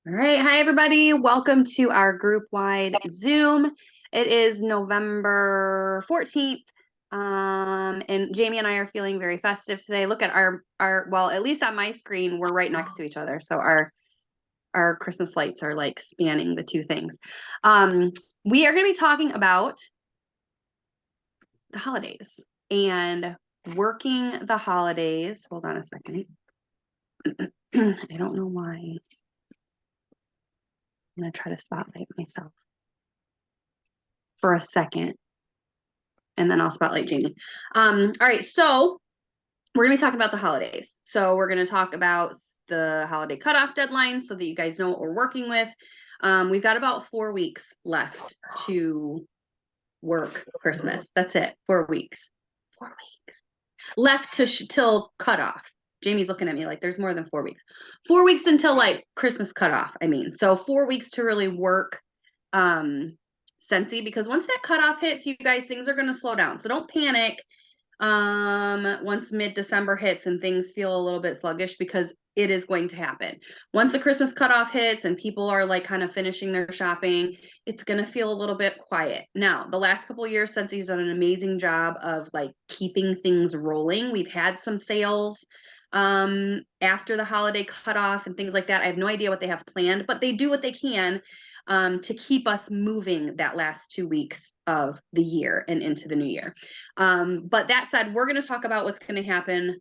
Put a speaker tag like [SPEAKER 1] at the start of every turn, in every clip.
[SPEAKER 1] All right. Hi, everybody. Welcome to our group-wide Zoom. It is November 14th. And Jamie and I are feeling very festive today. Look at well, at least on my screen, we're right next to each other. So our Christmas lights are like spanning the two things. We are going to be talking about the holidays and working the holidays. Hold on a second. I don't know why. I'm going to try to spotlight myself for a second, and then I'll spotlight Jamie. All right, so we're going to be talking about the holidays. So we're going to talk about the holiday cutoff deadline so that you guys know what we're working with. We've got about 4 weeks left to work Christmas. That's it, 4 weeks. 4 weeks left till cutoff. Jamie's looking at me like there's more than 4 weeks. 4 weeks until like Christmas cutoff, I mean. So 4 weeks to really work Scentsy, because once that cutoff hits, you guys, things are going to slow down. So don't panic once mid-December hits and things feel a little bit sluggish, because it is going to happen. Once the Christmas cutoff hits and people are like kind of finishing their shopping, it's going to feel a little bit quiet. Now, the last couple of years, Scensy's done an amazing job of like keeping things rolling. We've had some sales after the holiday cutoff and things like that. I have no idea what they have planned, but they do what they can to keep us moving that last 2 weeks of the year and into the new year. But that said, we're going to talk about what's going to happen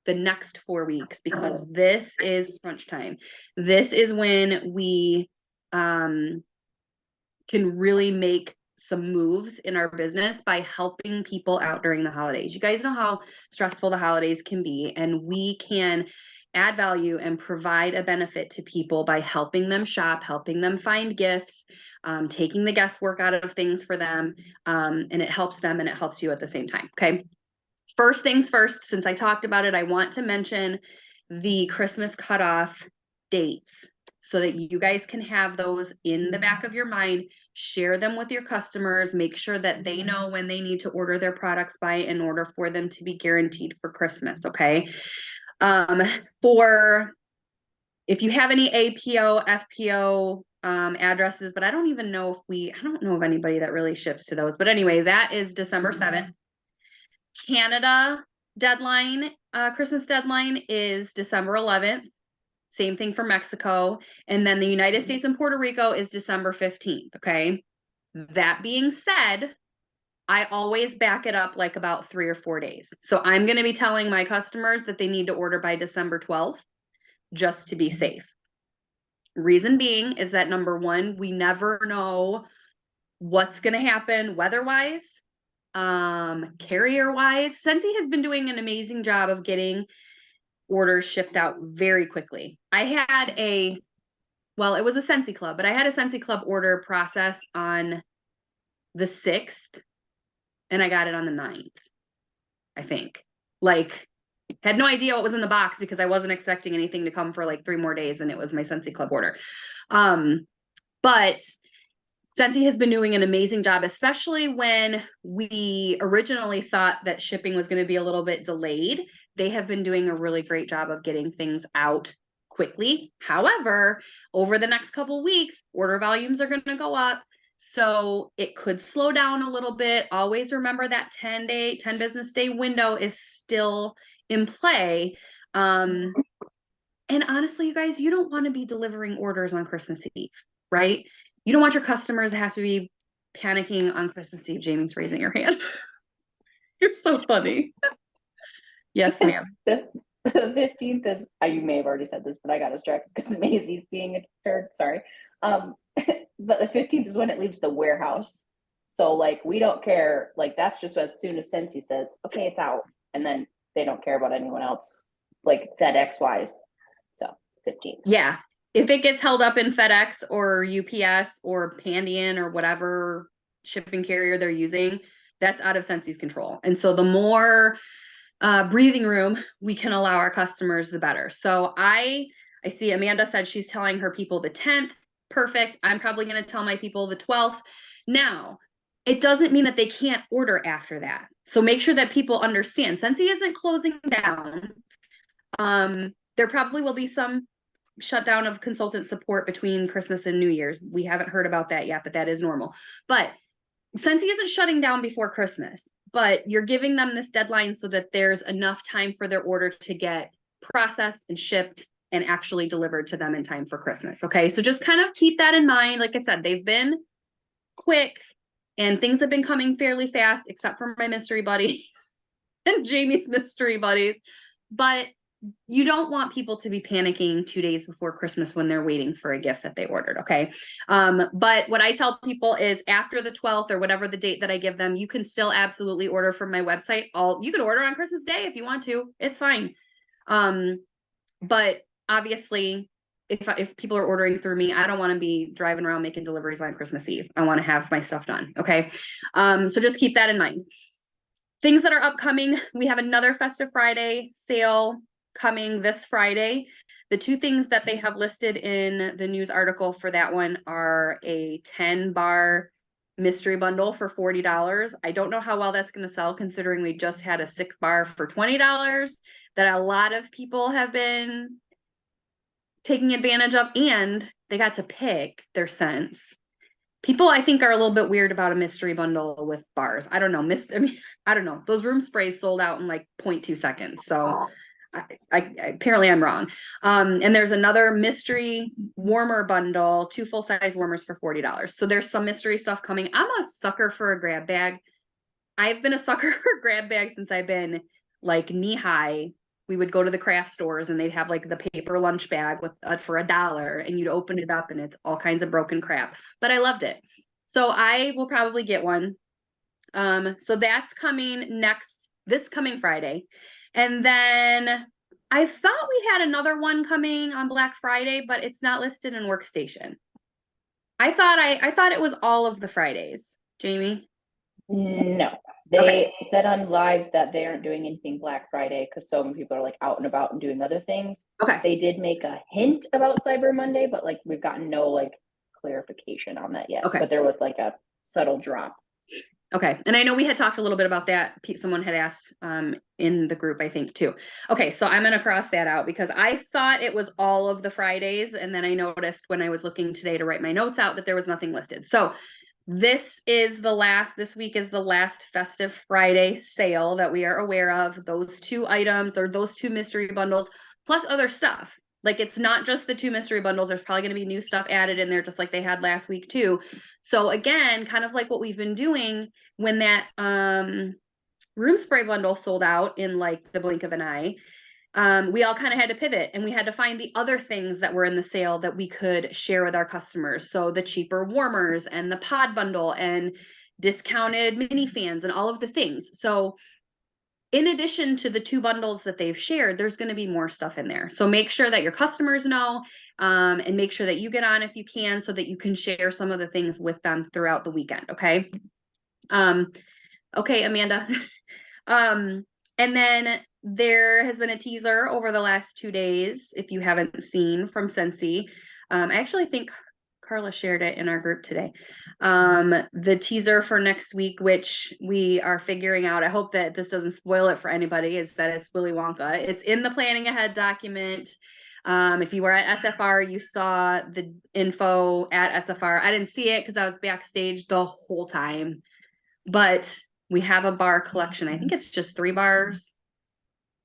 [SPEAKER 1] the next 4 weeks, because this is crunch time. This is when we can really make some moves in our business by helping people out during the holidays. You guys know how stressful the holidays can be, and we can add value and provide a benefit to people by helping them shop, helping them find gifts, taking the guesswork out of things for them, and it helps them and it helps you at the same time. Okay. First things first, since I talked about it, I want to mention the Christmas cutoff dates so that you guys can have those in the back of your mind. Share them with your customers. Make sure that they know when they need to order their products by in order for them to be guaranteed for Christmas. Okay. For if you have any APO, FPO addresses, but I don't know of anybody that really ships to those. But anyway, that is December 7th. Canada deadline, Christmas deadline is December 11th. Same thing for Mexico. And then the United States and Puerto Rico is December 15th. Okay. That being said, I always back it up like about 3 or 4 days. So I'm going to be telling my customers that they need to order by December 12th just to be safe. Reason being is that, number one, we never know what's going to happen weather-wise, carrier-wise. Scentsy has been doing an amazing job of getting orders shipped out very quickly. It was a Scentsy Club, but I had a Scentsy Club order process on the 6th, and I got it on the 9th, I think. Like, had no idea what was in the box because I wasn't expecting anything to come for like 3 more days, and it was my Scentsy Club order. But Scentsy has been doing an amazing job, especially when we originally thought that shipping was going to be a little bit delayed. They have been doing a really great job of getting things out quickly. However, over the next couple weeks, order volumes are going to go up. So it could slow down a little bit. Always remember that 10 business day window is still in play. And honestly, you guys, you don't want to be delivering orders on Christmas Eve, right? You don't want your customers to have to be panicking on Christmas Eve. Jamie's raising her hand. You're so funny. Yes, ma'am.
[SPEAKER 2] The 15th is, you may have already said this, but I got distracted because Maisie's being a turd. Sorry. But the 15th is when it leaves the warehouse. So like, we don't care. Like, that's just as soon as Scentsy says, okay, it's out. And then they don't care about anyone else, like FedEx wise. So 15th.
[SPEAKER 1] Yeah. If it gets held up in FedEx or UPS or Pandian or whatever shipping carrier they're using, that's out of Scentsy's control. And so the more breathing room we can allow our customers, the better. So I see Amanda said she's telling her people the 10th. Perfect. I'm probably going to tell my people the 12th. Now, it doesn't mean that they can't order after that. So make sure that people understand Scentsy isn't closing down. There probably will be some shutdown of consultant support between Christmas and New Year's. We haven't heard about that yet, but that is normal. But Scentsy isn't shutting down before Christmas, but you're giving them this deadline so that there's enough time for their order to get processed and shipped and actually delivered to them in time for Christmas. Okay. So just kind of keep that in mind. Like I said, they've been quick and things have been coming fairly fast, except for my mystery buddies and Jamie's mystery buddies. But you don't want people to be panicking 2 days before Christmas when they're waiting for a gift that they ordered. Okay. But what I tell people is after the 12th or whatever the date that I give them, you can still absolutely order from my website. You can order on Christmas Day if you want to, it's fine. But obviously if people are ordering through me, I don't want to be driving around making deliveries on Christmas Eve. I want to have my stuff done. Okay. So just keep that in mind. Things that are upcoming, we have another Festive Friday sale coming this Friday. The two things that they have listed in the news article for that one are a 10 bar mystery bundle for $40. I don't know how well that's going to sell considering we just had a 6 bar for $20 that a lot of people have been taking advantage of, and they got to pick their scents. People, I think, are a little bit weird about a mystery bundle with bars. I don't know. I don't know. Those room sprays sold out in like 0.2 seconds. So apparently I'm wrong. And there's another mystery warmer bundle, 2 full-size warmers for $40. So there's some mystery stuff coming. I'm a sucker for a grab bag. I've been a sucker for grab bags since I've been like knee high. We would go to the craft stores and they'd have like the paper lunch bag with for $1 and you'd open it up and it's all kinds of broken crap, but I loved it. So I will probably get one. So that's coming this coming Friday. And then I thought we had another one coming on Black Friday, but it's not listed in Workstation. I thought it was all of the Fridays, Jamie.
[SPEAKER 2] No, they said on live that they aren't doing anything Black Friday because so many people are like out and about and doing other things.
[SPEAKER 1] Okay.
[SPEAKER 2] They did make a hint about Cyber Monday, but like we've gotten no like clarification on that yet.
[SPEAKER 1] Okay.
[SPEAKER 2] But there was like a subtle drop.
[SPEAKER 1] Okay. And I know we had talked a little bit about that. Someone had asked in the group, I think, too. Okay. So I'm going to cross that out because I thought it was all of the Fridays. And then I noticed when I was looking today to write my notes out that there was nothing listed. So this week is the last Festive Friday sale that we are aware of. Those 2 items or those 2 mystery bundles plus other stuff. Like it's not just the 2 mystery bundles. There's probably going to be new stuff added in there just like they had last week too. So again, kind of like what we've been doing when that room spray bundle sold out in like the blink of an eye. We all kind of had to pivot and we had to find the other things that were in the sale that we could share with our customers. So the cheaper warmers and the pod bundle and discounted mini fans and all of the things. So in addition to the 2 bundles that they've shared, there's going to be more stuff in there. So make sure that your customers know and make sure that you get on if you can so that you can share some of the things with them throughout the weekend. Okay. Okay, Amanda. And then there has been a teaser over the last 2 days, if you haven't seen, from Scentsy. I actually think Carla shared it in our group today. The teaser for next week, which we are figuring out, I hope that this doesn't spoil it for anybody, is that it's Willy Wonka. It's in the planning ahead document. If you were at SFR, you saw the info at SFR. I didn't see it because I was backstage the whole time, but we have a bar collection. I think it's just 3 bars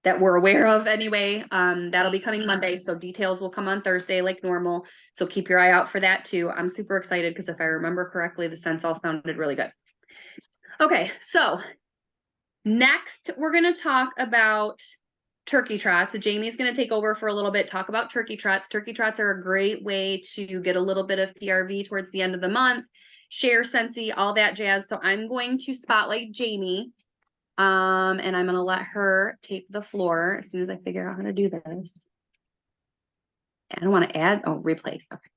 [SPEAKER 1] that we're aware of anyway. That'll be coming Monday. So details will come on Thursday like normal. So keep your eye out for that too. I'm super excited because if I remember correctly, the scents all sounded really good. Okay, so next we're going to talk about turkey trots. So Jamie's going to take over for a little bit, talk about turkey trots. Turkey trots are a great way to get a little bit of PRV towards the end of the month, share Scentsy, all that jazz. So I'm going to spotlight Jamie. And I'm going to let her take the floor as soon as I figure out how to do this. I don't want to replace. Okay.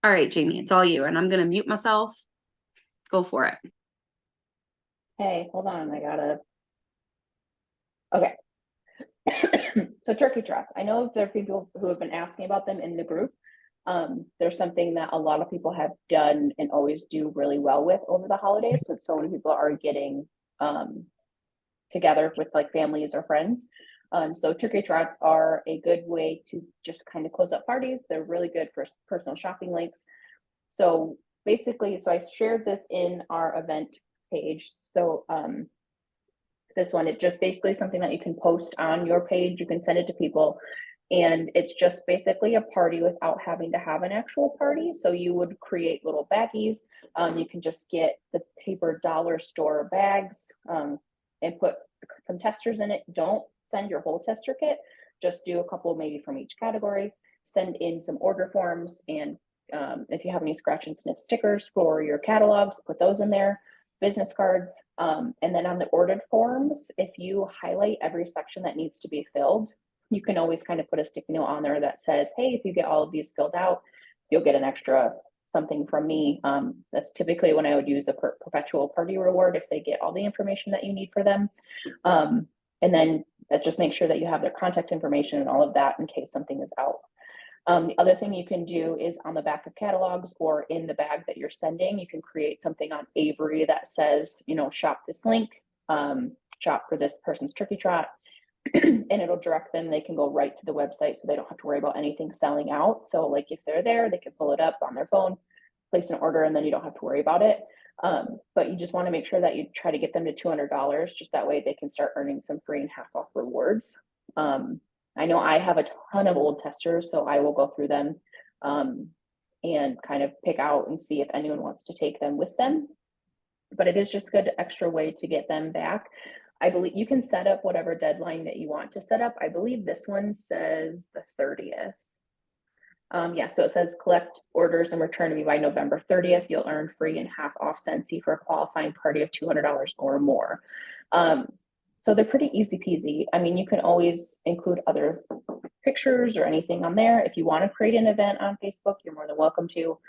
[SPEAKER 1] All right, Jamie, it's all you. And I'm going to mute myself. Go for it.
[SPEAKER 2] Hey, hold on. Okay. So turkey trots. I know there are people who have been asking about them in the group. There's something that a lot of people have done and always do really well with over the holidays. So many people are getting together with like families or friends. So turkey trots are a good way to just kind of close up parties. They're really good for personal shopping links. So basically, so I shared this in our event page. So this one, it's just basically something that you can post on your page. You can send it to people, and it's just basically a party without having to have an actual party. So you would create little baggies. You can just get the paper dollar store bags and put some testers in it. Don't send your whole tester kit. Just do a couple maybe from each category. Send in some order forms, and if you have any scratch and sniff stickers for your catalogs, put those in there, business cards. And then on the ordered forms, if you highlight every section that needs to be filled, you can always kind of put a sticky note on there that says, hey, if you get all of these filled out, you'll get an extra something from me. That's typically when I would use a perpetual party reward if they get all the information that you need for them. And then just make sure that you have their contact information and all of that in case something is out. The other thing you can do is on the back of catalogs or in the bag that you're sending, you can create something on Avery that says, you know, shop this link, shop for this person's turkey trot, and it'll direct them. They can go right to the website, so they don't have to worry about anything selling out. So like if they're there, they can pull it up on their phone, place an order, and then you don't have to worry about it. But you just want to make sure that you try to get them to $200, just that way they can start earning some free and half off rewards. I know I have a ton of old testers, so I will go through them and kind of pick out and see if anyone wants to take them with them. But it is just a good extra way to get them back. I believe you can set up whatever deadline that you want to set up. I believe this one says the 30th. Yeah, so it says collect orders and return to me by November 30th. You'll earn free and half off Scentsy for a qualifying party of $200 or more. So they're pretty easy peasy. I mean, you can always include other pictures or anything on there. If you want to create an event on Facebook, you're more than welcome to,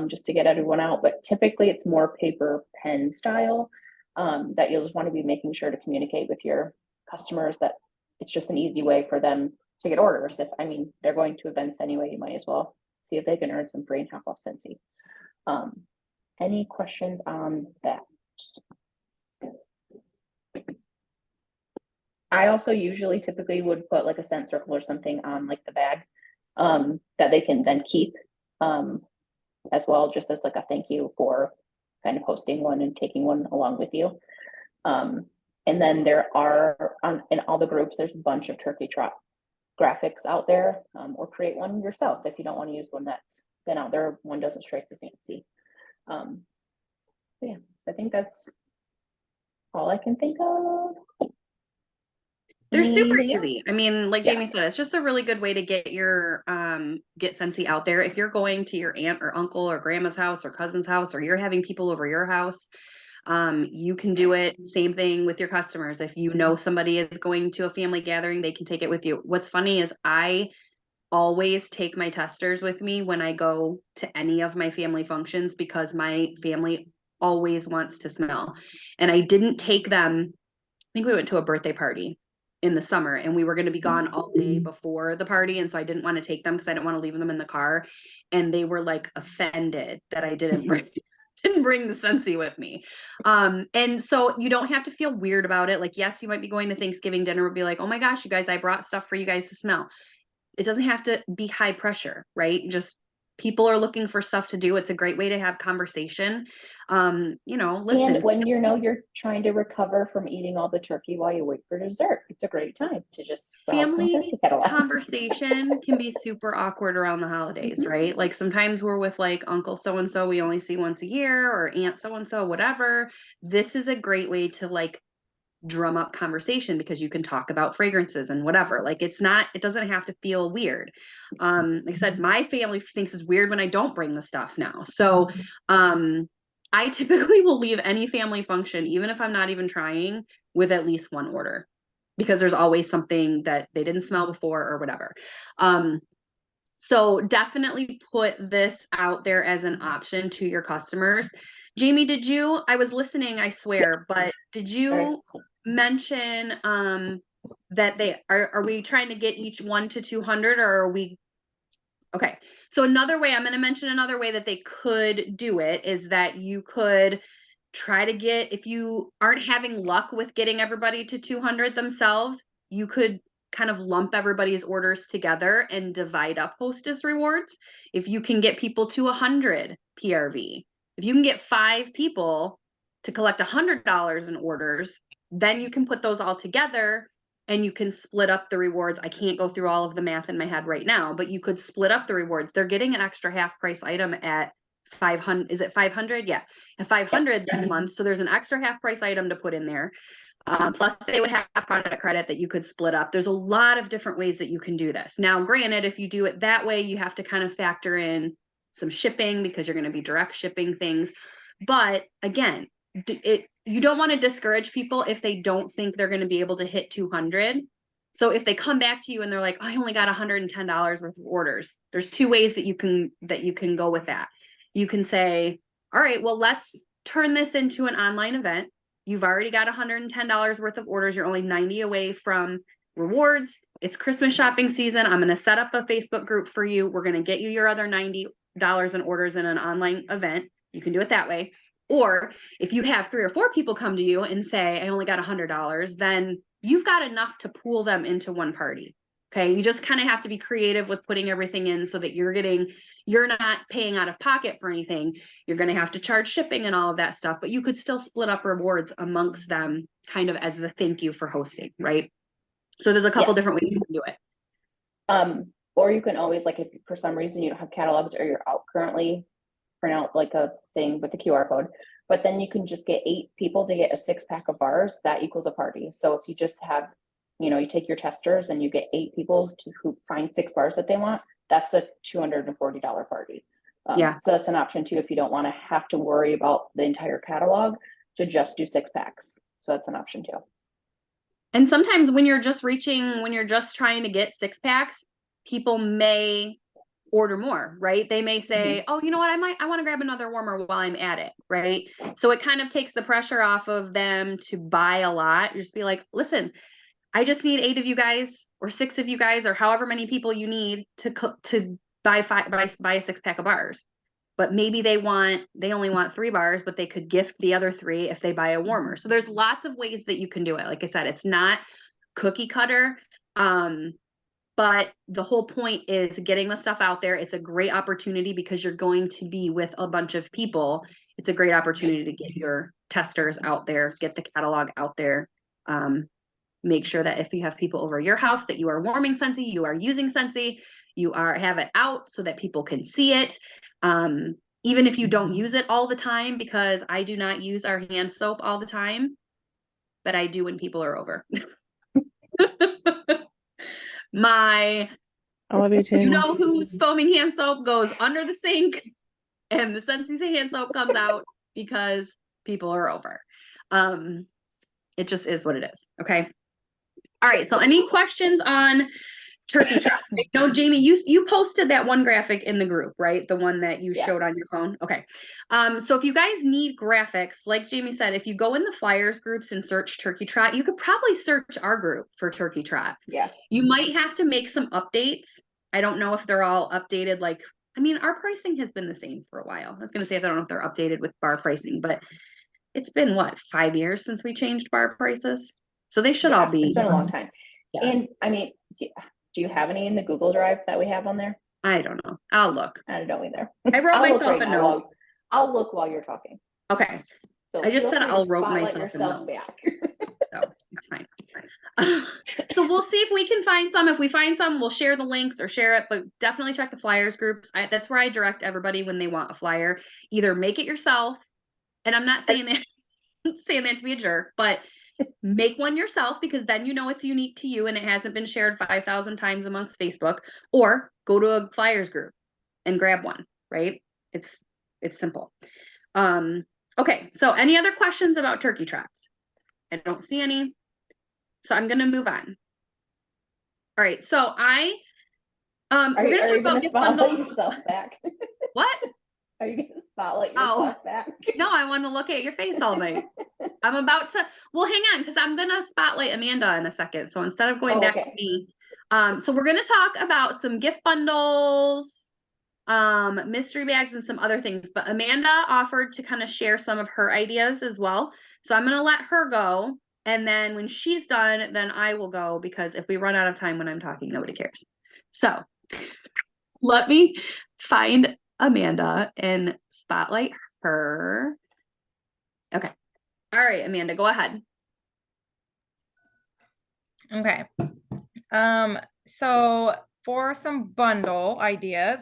[SPEAKER 2] just to get everyone out. But typically it's more paper pen style, that you'll just want to be making sure to communicate with your customers that it's just an easy way for them to get orders. If, I mean, they're going to events anyway, you might as well see if they can earn some free and half off Scentsy. Any questions on that? I also usually typically would put like a scent circle or something on like the bag, that they can then keep, as well, just as like a thank you for kind of hosting one and taking one along with you. And then there are in all the groups, there's a bunch of turkey trot graphics out there, or create one yourself if you don't want to use one that's been out there, one doesn't strike your fancy. Yeah, I think that's all I can think of.
[SPEAKER 1] They're super
[SPEAKER 2] Anything
[SPEAKER 1] easy.
[SPEAKER 2] else?
[SPEAKER 1] I mean, like
[SPEAKER 2] Yeah.
[SPEAKER 1] Jamie said, it's just a really good way to get your get Scentsy out there. If you're going to your aunt or uncle or grandma's house or cousin's house, or you're having people over your house, you can do it. Same thing with your customers. If you know somebody is going to a family gathering, they can take it with you. What's funny is I always take my testers with me when I go to any of my family functions, because my family always wants to smell. And I didn't take them. I think we went to a birthday party in the summer, and we were going to be gone all day before the party, and so I didn't want to take them because I didn't want to leave them in the car, and they were like offended that I didn't bring the Scentsy with me. And so you don't have to feel weird about it. Like, yes, you might be going to Thanksgiving dinner and be like, oh my gosh, you guys, I brought stuff for you guys to smell. It doesn't have to be high pressure, right? Just people are looking for stuff to do. It's a great way to have conversation. Listen.
[SPEAKER 2] And when you're trying to recover from eating all the turkey while you wait for dessert, it's a great time to just browse some
[SPEAKER 1] Family
[SPEAKER 2] Scentsy catalogs.
[SPEAKER 1] conversation can be super awkward around the holidays, right? Like sometimes we're with like uncle so and so we only see once a year, or aunt so and so, whatever. This is a great way to like drum up conversation, because you can talk about fragrances and whatever. Like it doesn't have to feel weird. Like I said, my family thinks it's weird when I don't bring the stuff now. So I typically will leave any family function, even if I'm not even trying, with at least one order, because there's always something that they didn't smell before or whatever. So definitely put this out there as an option to your customers. Jamie, I was listening, I swear, but did you mention that are we trying to get each 1 to 200, or are we? Okay. So I'm going to mention another way that they could do it is that you could try to get, if you aren't having luck with getting everybody to 200 themselves, you could kind of lump everybody's orders together and divide up hostess rewards. If you can get people to 100 PRV, if you can get 5 people to collect $100 in orders, then you can put those all together and you can split up the rewards. I can't go through all of the math in my head right now, but you could split up the rewards. They're getting an extra half price item at 500. Is it 500? Yeah, at 500 this month. So there's an extra half price item to put in there. Plus they would have product credit that you could split up. There's a lot of different ways that you can do this. Now, granted, if you do it that way, you have to kind of factor in some shipping because you're going to be direct shipping things. But again, you don't want to discourage people if they don't think they're going to be able to hit 200. So if they come back to you and they're like, oh, I only got $110 worth of orders, there's 2 ways that you can go with that. You can say, all right, well, let's turn this into an online event. You've already got $110 worth of orders. You're only 90 away from rewards. It's Christmas shopping season. I'm going to set up a Facebook group for you. We're going to get you your other $90 in orders in an online event. You can do it that way. Or if you have 3 or 4 people come to you and say, I only got $100, then you've got enough to pool them into one party. Okay. You just kind of have to be creative with putting everything in so that you're not paying out of pocket for anything. You're going to have to charge shipping and all of that stuff, but you could still split up rewards amongst them kind of as the thank you for hosting, right? So there's a couple different ways you can do it.
[SPEAKER 2] Or you can always, like, if for some reason you don't have catalogs or you're out currently, print out like a thing with the QR code, but then you can just get 8 people to get a 6-pack of bars. That equals a party. So if you just have, you take your testers and you get 8 people who find 6 bars that they want, that's a $240 party. So that's an option too, if you don't want to have to worry about the entire catalog, to just do 6 packs. So that's an option too.
[SPEAKER 1] And sometimes when you're just trying to get 6 packs, people may order more, right? They may say, oh, you know what? I want to grab another warmer while I'm at it. Right. So it kind of takes the pressure off of them to buy a lot. You just be like, listen, I just need 8 of you guys or 6 of you guys or however many people you need to buy a 6-pack of bars. But maybe they only want 3 bars, but they could gift the other 3 if they buy a warmer. So there's lots of ways that you can do it. Like I said, it's not cookie cutter. But the whole point is getting the stuff out there. It's a great opportunity because you're going to be with a bunch of people. It's a great opportunity to get your testers out there, get the catalog out there. Make sure that if you have people over your house that you are warming Scentsy, you are using Scentsy, have it out so that people can see it. Even if you don't use it all the time, because I do not use our hand soap all the time, but I do when people are over. I love you too. You know whose foaming hand soap goes under the sink and the Scentsy hand soap comes out because people are over. It just is what it is. Okay. All right. So any questions on turkey trot? No, Jamie, you posted that one graphic in the group, right? The one that you showed on your phone. Okay. So if you guys need graphics, like Jamie said, if you go in the flyers groups and search turkey trot, you could probably search our group for turkey trot.
[SPEAKER 2] Yeah.
[SPEAKER 1] You might have to make some updates. I don't know if they're all updated. Our pricing has been the same for a while. I was going to say, I don't know if they're updated with bar pricing, but it's been 5 years since we changed bar prices. So they should all be.
[SPEAKER 2] It's been a long time. Yeah. And do you have any in the Google Drive that we have on there?
[SPEAKER 1] I don't know. I'll look.
[SPEAKER 2] I don't either.
[SPEAKER 1] I wrote myself a note.
[SPEAKER 2] I'll look while you're talking.
[SPEAKER 1] Okay. So I just said I'll wrote myself a note.
[SPEAKER 2] Back.
[SPEAKER 1] So it's fine. So we'll see if we can find some. If we find some, we'll share the links or share it, but definitely check the flyers groups. That's where I direct everybody when they want a flyer. Either make it yourself, and I'm not saying that to be a jerk, but make one yourself because then it's unique to you and it hasn't been shared 5,000 times amongst Facebook, or go to a flyers group and grab one, right? It's simple. Okay. So any other questions about turkey trots? I don't see any. So I'm going to move on. All right. So we're going to talk about gift bundles.
[SPEAKER 2] Yourself back?
[SPEAKER 1] What?
[SPEAKER 2] Are you going to spotlight yourself back?
[SPEAKER 1] No, I want to look at your face all night. I'm about to, hang on, because I'm going to spotlight Amanda in a second. So instead of going back to me, so we're going to talk about some gift bundles, mystery bags, and some other things. But Amanda offered to kind of share some of her ideas as well. So I'm going to let her go And then when she's done, then I will go, because if we run out of time when I'm talking, nobody cares. So let me find Amanda and spotlight her. Okay. All right, Amanda, go ahead.
[SPEAKER 3] Okay. So for some bundle ideas,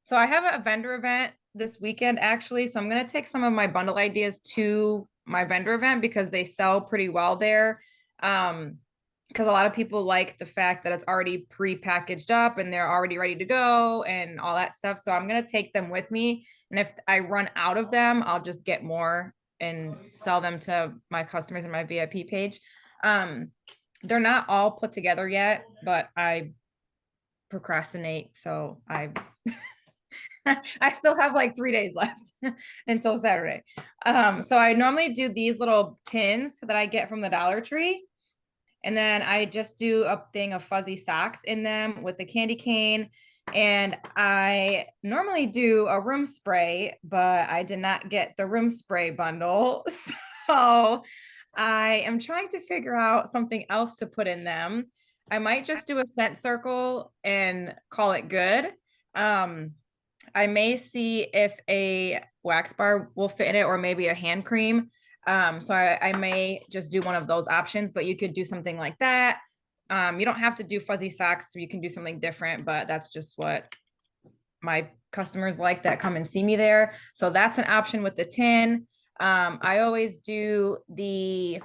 [SPEAKER 3] so I have a vendor event this weekend actually. So I'm going to take some of my bundle ideas to my vendor event because they sell pretty well there. Because a lot of people like the fact that it's already pre-packaged up and they're already ready to go and all that stuff. So I'm going to take them with me. And if I run out of them, I'll just get more and sell them to my customers in my VIP page. They're not all put together yet, but I procrastinate. So I I still have like 3 days left until Saturday. So I normally do these little tins that I get from the Dollar Tree. And then I just do a thing of fuzzy socks in them with a candy cane. And I normally do a room spray, but I did not get the room spray bundle. So I am trying to figure out something else to put in them. I might just do a scent circle and call it good. I may see if a wax bar will fit in it or maybe a hand cream. So I may just do one of those options, but you could do something like that. You don't have to do fuzzy socks, so you can do something different, but that's just what my customers like that come and see me there. So that's an option with the tin. I always do the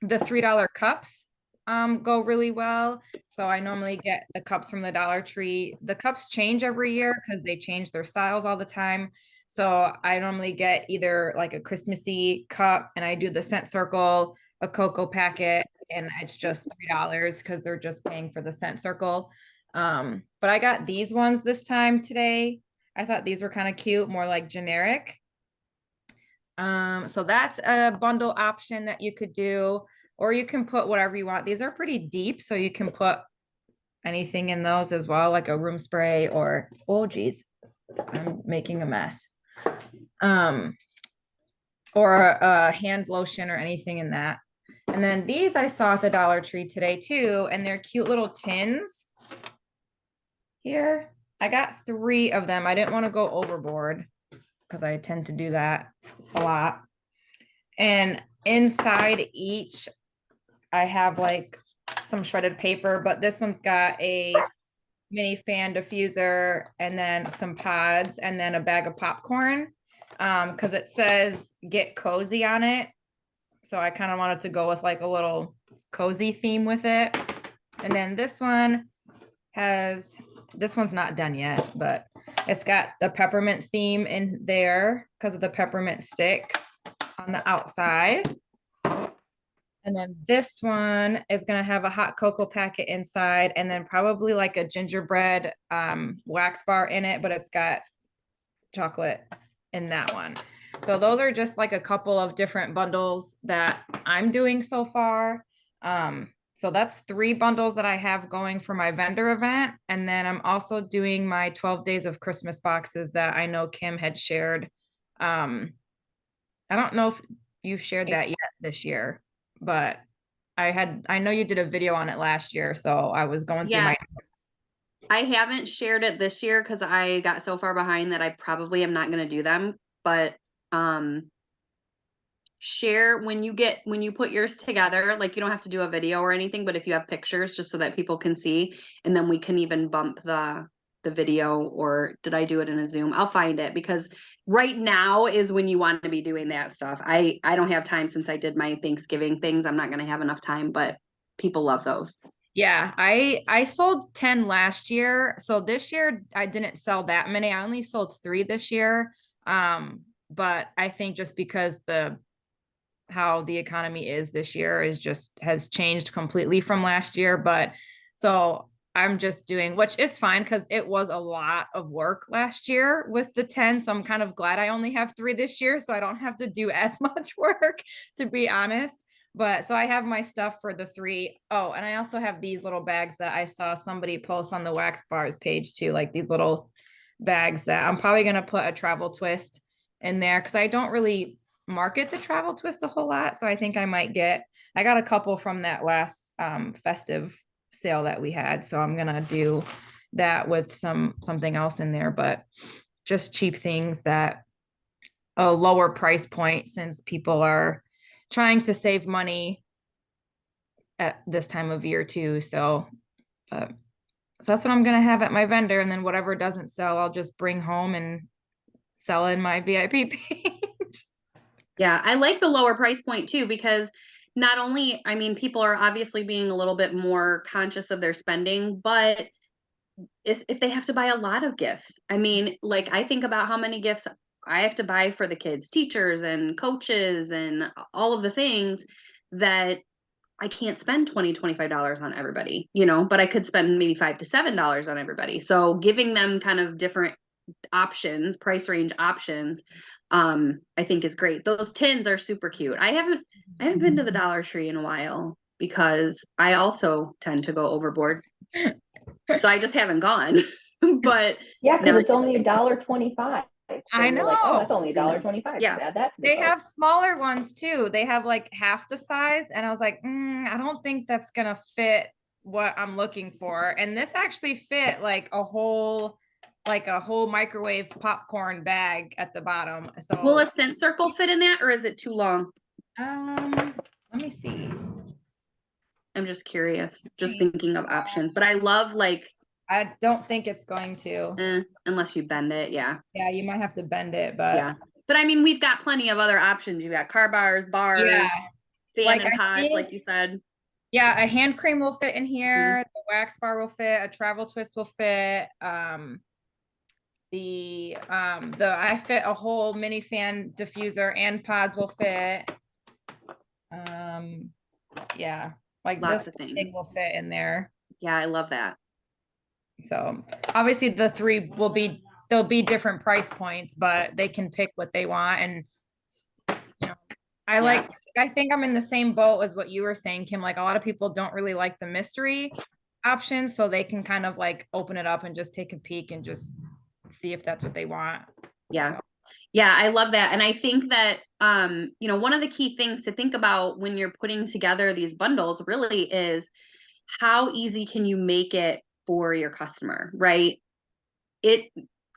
[SPEAKER 3] $3 cups go really well. So I normally get the cups from the Dollar Tree. The cups change every year because they change their styles all the time. So I normally get either like a Christmassy cup and I do the scent circle, a cocoa packet, and it's just $3 because they're just paying for the scent circle. But I got these ones this time today. I thought these were kind of cute, more like generic. So that's a bundle option that you could do, or you can put whatever you want. These are pretty deep, so you can put anything in those as well, like a room spray or, oh geez, I'm making a mess. Or a hand lotion or anything in that. And then these I saw at the Dollar Tree today too, and they're cute little tins here. I got 3 of them. I didn't want to go overboard because I tend to do that a lot. And inside each, I have like some shredded paper, but this one's got a mini fan diffuser and then some pods and then a bag of popcorn because it says get cozy on it. So I kind of wanted to go with like a little cozy theme with it. And then this one's not done yet, but it's got the peppermint theme in there because of the peppermint sticks on the outside. And then this one is going to have a hot cocoa packet inside and then probably like a gingerbread wax bar in it, but it's got chocolate in that one. So those are just like a couple of different bundles that I'm doing so far. So that's 3 bundles that I have going for my vendor event. And then I'm also doing my 12 days of Christmas boxes that I know Kim had shared. I don't know if you shared that yet this year, but I know you did a video on it last year. So I was going through my notes.
[SPEAKER 1] I haven't shared it this year because I got so far behind that I probably am not going to do them, but share when you put yours together. Like, you don't have to do a video or anything, but if you have pictures, just so that people can see, and then we can even bump the video, or did I do it in a Zoom? I'll find it, because right now is when you want to be doing that stuff. I don't have time since I did my Thanksgiving things. I'm not going to have enough time, but people love those.
[SPEAKER 3] Yeah, I sold 10 last year. So this year I didn't sell that many. I only sold 3 this year. But I think just because how the economy is this year has changed completely from last year. But so I'm just doing, which is fine because it was a lot of work last year with the 10. So I'm kind of glad I only have 3 this year, so I don't have to do as much work, to be honest. But so I have my stuff for the 3. Oh, and I also have these little bags that I saw somebody post on the wax bars page too, like these little bags that I'm probably going to put a travel twist in there because I don't really market the travel twist a whole lot. So I think I might get I got a couple from that last festive sale that we had, so I'm gonna do that with something else in there, but just cheap things that a lower price point, since people are trying to save money at this time of year too. So that's what I'm gonna have at my vendor, and then whatever doesn't sell, I'll just bring home and sell in my VIP page.
[SPEAKER 1] Yeah, I like the lower price point too, because not only, I mean, people are obviously being a little bit more conscious of their spending, but if they have to buy a lot of gifts, I mean, like I think about how many gifts I have to buy for the kids, teachers and coaches and all of the things that I can't spend $25 on everybody, you know, but I could spend maybe $5 to $7 on everybody. So giving them kind of different options, price range options, I think is great. Those tins are super cute. I haven't been to the Dollar Tree in a while because I also tend to go overboard. So I just haven't gone. But
[SPEAKER 2] Yeah, because
[SPEAKER 1] now
[SPEAKER 2] it's only $1.25. So
[SPEAKER 3] I
[SPEAKER 2] you're like, oh, that's
[SPEAKER 3] know.
[SPEAKER 2] only $1.25.
[SPEAKER 1] Yeah.
[SPEAKER 2] Just add that to the
[SPEAKER 3] They
[SPEAKER 2] cart.
[SPEAKER 3] have smaller ones too. They have like half the size, and I was like, I don't think that's gonna fit what I'm looking for. And this actually fit like a whole microwave popcorn bag at the bottom. So
[SPEAKER 1] will a scent circle fit in that, or is it too long?
[SPEAKER 3] let me see.
[SPEAKER 1] I'm just curious, just thinking of options. But I love like,
[SPEAKER 3] I don't think it's going to.
[SPEAKER 1] unless you bend it, yeah.
[SPEAKER 3] Yeah, you might have to bend it, but
[SPEAKER 1] Yeah. But I mean, we've got plenty of other options. You've got car bars, bars,
[SPEAKER 3] yeah,
[SPEAKER 1] fan
[SPEAKER 3] like
[SPEAKER 1] and
[SPEAKER 3] I
[SPEAKER 1] pods,
[SPEAKER 3] think,
[SPEAKER 1] like you said.
[SPEAKER 3] yeah, a hand cream will fit in here. The wax bar will fit. A travel twist will fit. I fit a whole mini fan diffuser and pods will fit. Yeah, like
[SPEAKER 1] Lots
[SPEAKER 3] this
[SPEAKER 1] of things.
[SPEAKER 3] thing will fit in there.
[SPEAKER 1] Yeah, I love that.
[SPEAKER 3] So obviously the three there'll be different price points, but they can pick what they want. And you know, I think I'm in the same boat as what you were saying, Kim. Like a lot of people don't really like the mystery options, so they can kind of like open it up and just take a peek and just see if that's what they want.
[SPEAKER 1] Yeah.
[SPEAKER 3] So.
[SPEAKER 1] Yeah, I love that. And I think that, you know, one of the key things to think about when you're putting together these bundles really is how easy can you make it for your customer, right?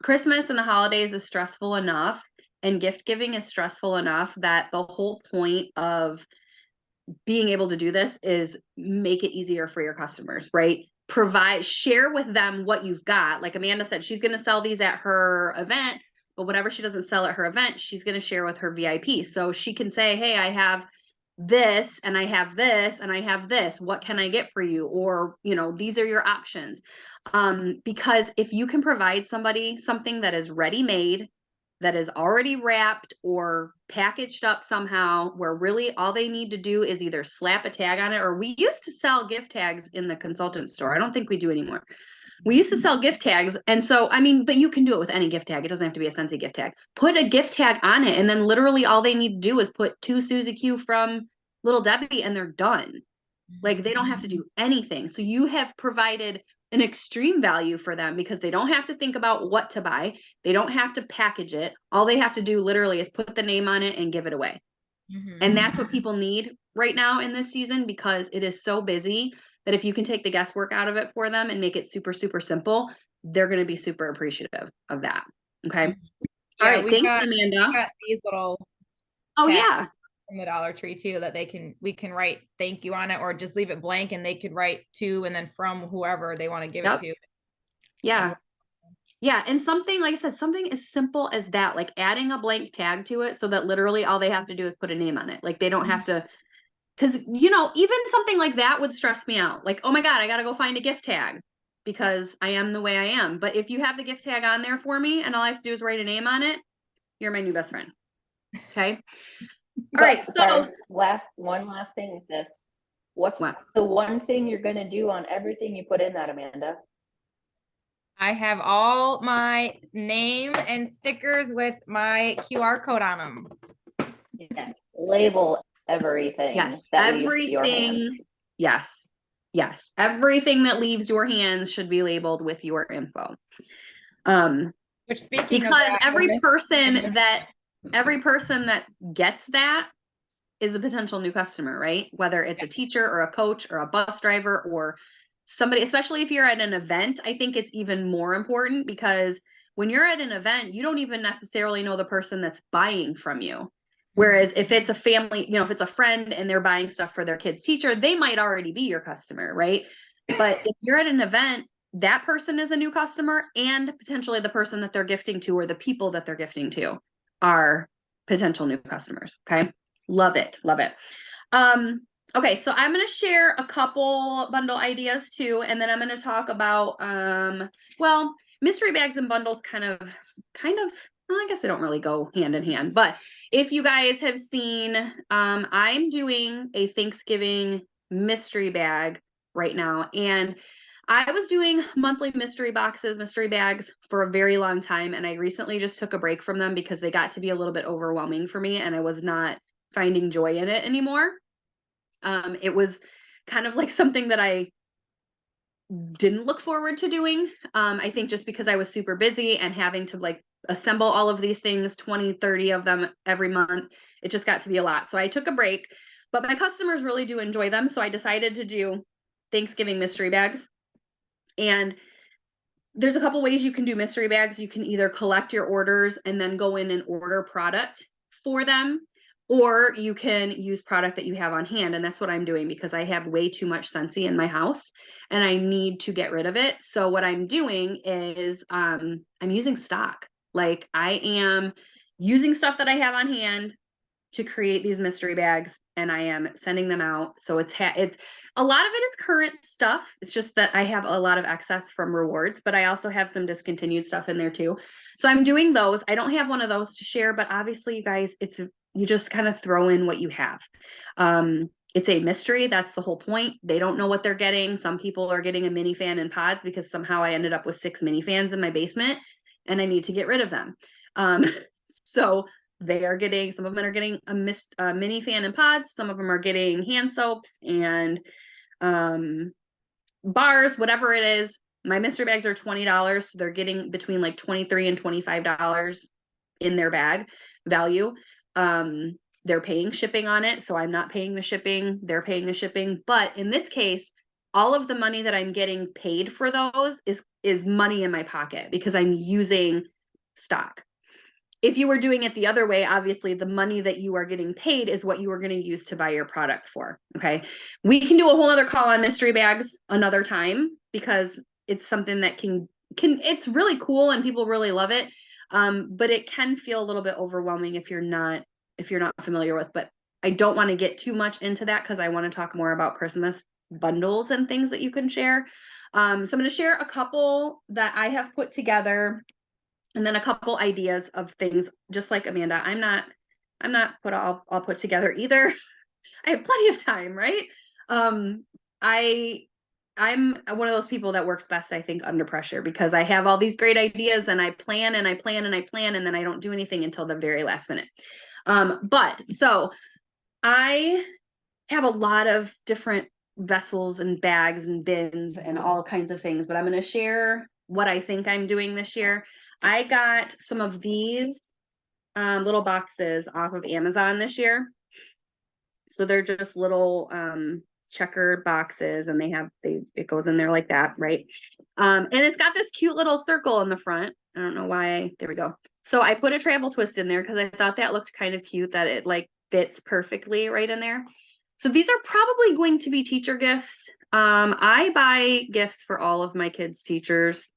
[SPEAKER 1] Christmas and the holidays is stressful enough, and gift giving is stressful enough that the whole point of being able to do this is make it easier for your customers, right? Share with them what you've got. Like Amanda said, she's going to sell these at her event, but whatever she doesn't sell at her event, she's going to share with her VIP. So she can say, hey, I have this and I have this and I have this. What can I get for you? Or, you know, these are your options. Because if you can provide somebody something that is ready made, that is already wrapped or packaged up somehow, where really all they need to do is either slap a tag on it, or we used to sell gift tags in the consultant store. I don't think we do anymore. We used to sell gift tags. And so, I mean, but you can do it with any gift tag. It doesn't have to be a Scentsy gift tag. Put a gift tag on it. And then literally all they need to do is put 2 Suzy Q from Little Debbie and they're done. Like they don't have to do anything. So you have provided an extreme value for them because they don't have to think about what to buy. They don't have to package it. All they have to do literally is put the name on it and give it away. And that's what people need right now in this season, because it is so busy that if you can take the guesswork out of it for them and make it super, super simple, they're going to be super appreciative of that. Okay.
[SPEAKER 3] Yeah,
[SPEAKER 1] all right. Thanks, Amanda.
[SPEAKER 3] We got these little
[SPEAKER 1] yeah.
[SPEAKER 3] from the Dollar Tree too, that we can write thank you on it, or just leave it blank and they could write to and then from whoever they want to give it to.
[SPEAKER 1] Yeah. Yeah. And something, like I said, something as simple as that, like adding a blank tag to it so that literally all they have to do is put a name on it. Like they don't have to, because, you know, even something like that would stress me out. Like, oh my God, I got to go find a gift tag because I am the way I am. But if you have the gift tag on there for me and all I have to do is write a name on it, you're my new best friend. Okay. All right. So
[SPEAKER 2] sorry, one last thing with this. What's the one thing you're going to do on everything you put in that, Amanda?
[SPEAKER 3] I have all my name and stickers with my QR code on them.
[SPEAKER 2] Yes. Label everything.
[SPEAKER 1] Yes.
[SPEAKER 2] That leaves your hands.
[SPEAKER 1] Yes. Yes. Everything that leaves your hands should be labeled with your info.
[SPEAKER 3] Which, speaking
[SPEAKER 1] because
[SPEAKER 3] of that,
[SPEAKER 1] every person that gets that is a potential new customer, right? Whether it's a teacher or a coach or a bus driver or somebody, especially if you're at an event, I think it's even more important because when you're at an event, you don't even necessarily know the person that's buying from you. Whereas if it's a family, you know, if it's a friend and they're buying stuff for their kid's teacher, they might already be your customer, right? But if you're at an event, that person is a new customer and potentially the person that they're gifting to or the people that they're gifting to are potential new customers. Okay. Love it. Love it. Okay, so I'm going to share a couple bundle ideas too, and then I'm going to talk about, well, mystery bags and bundles kind of, well, I guess they don't really go hand in hand, but if you guys have seen, I'm doing a Thanksgiving mystery bag right now, and I was doing monthly mystery boxes, mystery bags for a very long time, and I recently just took a break from them because they got to be a little bit overwhelming for me, and I was not finding joy in it anymore. It was kind of like something that I didn't look forward to doing. I think just because I was super busy and having to like assemble all of these things, 20, 30 of them every month, it just got to be a lot. So I took a break, but my customers really do enjoy them. So I decided to do Thanksgiving mystery bags. And there's a couple ways you can do mystery bags. You can either collect your orders and then go in and order product for them, or you can use product that you have on hand. And that's what I'm doing because I have way too much Scentsy in my house and I need to get rid of it. So what I'm doing is I'm using stock. Like I am using stuff that I have on hand to create these mystery bags and I am sending them out. So it's a lot of it is current stuff. It's just that I have a lot of excess from rewards, but I also have some discontinued stuff in there too. So I'm doing those. I don't have one of those to share, but obviously you guys, you just kind of throw in what you have. It's a mystery. That's the whole point. They don't know what they're getting. Some people are getting a mini fan in pods because somehow I ended up with 6 mini fans in my basement and I need to get rid of them. So they are getting, some of them are getting a mini fan in pods. Some of them are getting hand soaps and bars, whatever it is. My mystery bags are $20. So they're getting between like $23 and $25 in their bag value. They're paying shipping on it. So I'm not paying the shipping. They're paying the shipping. But in this case, all of the money that I'm getting paid for those is money in my pocket because I'm using stock. If you were doing it the other way, obviously the money that you are getting paid is what you are going to use to buy your product for. Okay. We can do a whole other call on mystery bags another time because it's something that it's really cool and people really love it. But it can feel a little bit overwhelming if you're not familiar with, but I don't want to get too much into that because I want to talk more about Christmas bundles and things that you can share. So I'm going to share a couple that I have put together. And then a couple ideas of things, just like Amanda, I'm not all put together either. I have plenty of time, right? I'm one of those people that works best, I think, under pressure because I have all these great ideas and I plan and I plan and I plan and then I don't do anything until the very last minute. But so I have a lot of different vessels and bags and bins and all kinds of things, but I'm going to share what I think I'm doing this year. I got some of these little boxes off of Amazon this year. So they're just little checkered boxes and it goes in there like that, right? And it's got this cute little circle in the front. I don't know why. There we go. So I put a travel twist in there because I thought that looked kind of cute that it like fits perfectly right in there. So these are probably going to be teacher gifts. I buy gifts for all of my kids' teachers.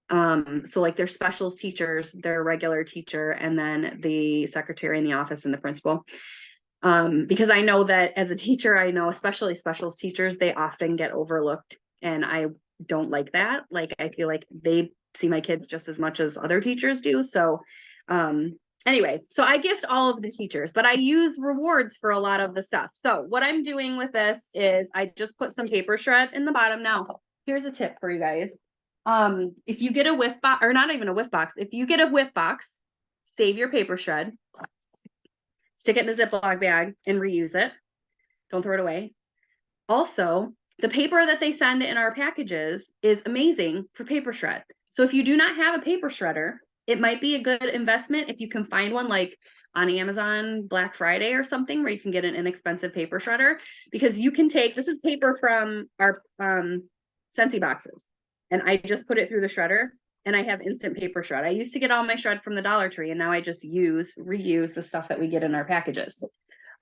[SPEAKER 1] So like their specials teachers, their regular teacher, and then the secretary in the office and the principal. Because I know that as a teacher, I know especially specials teachers, they often get overlooked and I don't like that. Like I feel like they see my kids just as much as other teachers do. So anyway, so I gift all of the teachers, but I use rewards for a lot of the stuff. So what I'm doing with this is I just put some paper shred in the bottom. Now, here's a tip for you guys. If you get a whiff box, or not even a whiff box, if you get a whiff box, save your paper shred, stick it in a Ziploc bag and reuse it. Don't throw it away. Also, the paper that they send in our packages is amazing for paper shred. So if you do not have a paper shredder, it might be a good investment if you can find one like on Amazon Black Friday or something where you can get an inexpensive paper shredder, because you can take, this is paper from our Scentsy boxes, and I just put it through the shredder and I have instant paper shred. I used to get all my shred from the Dollar Tree, and now I just reuse the stuff that we get in our packages.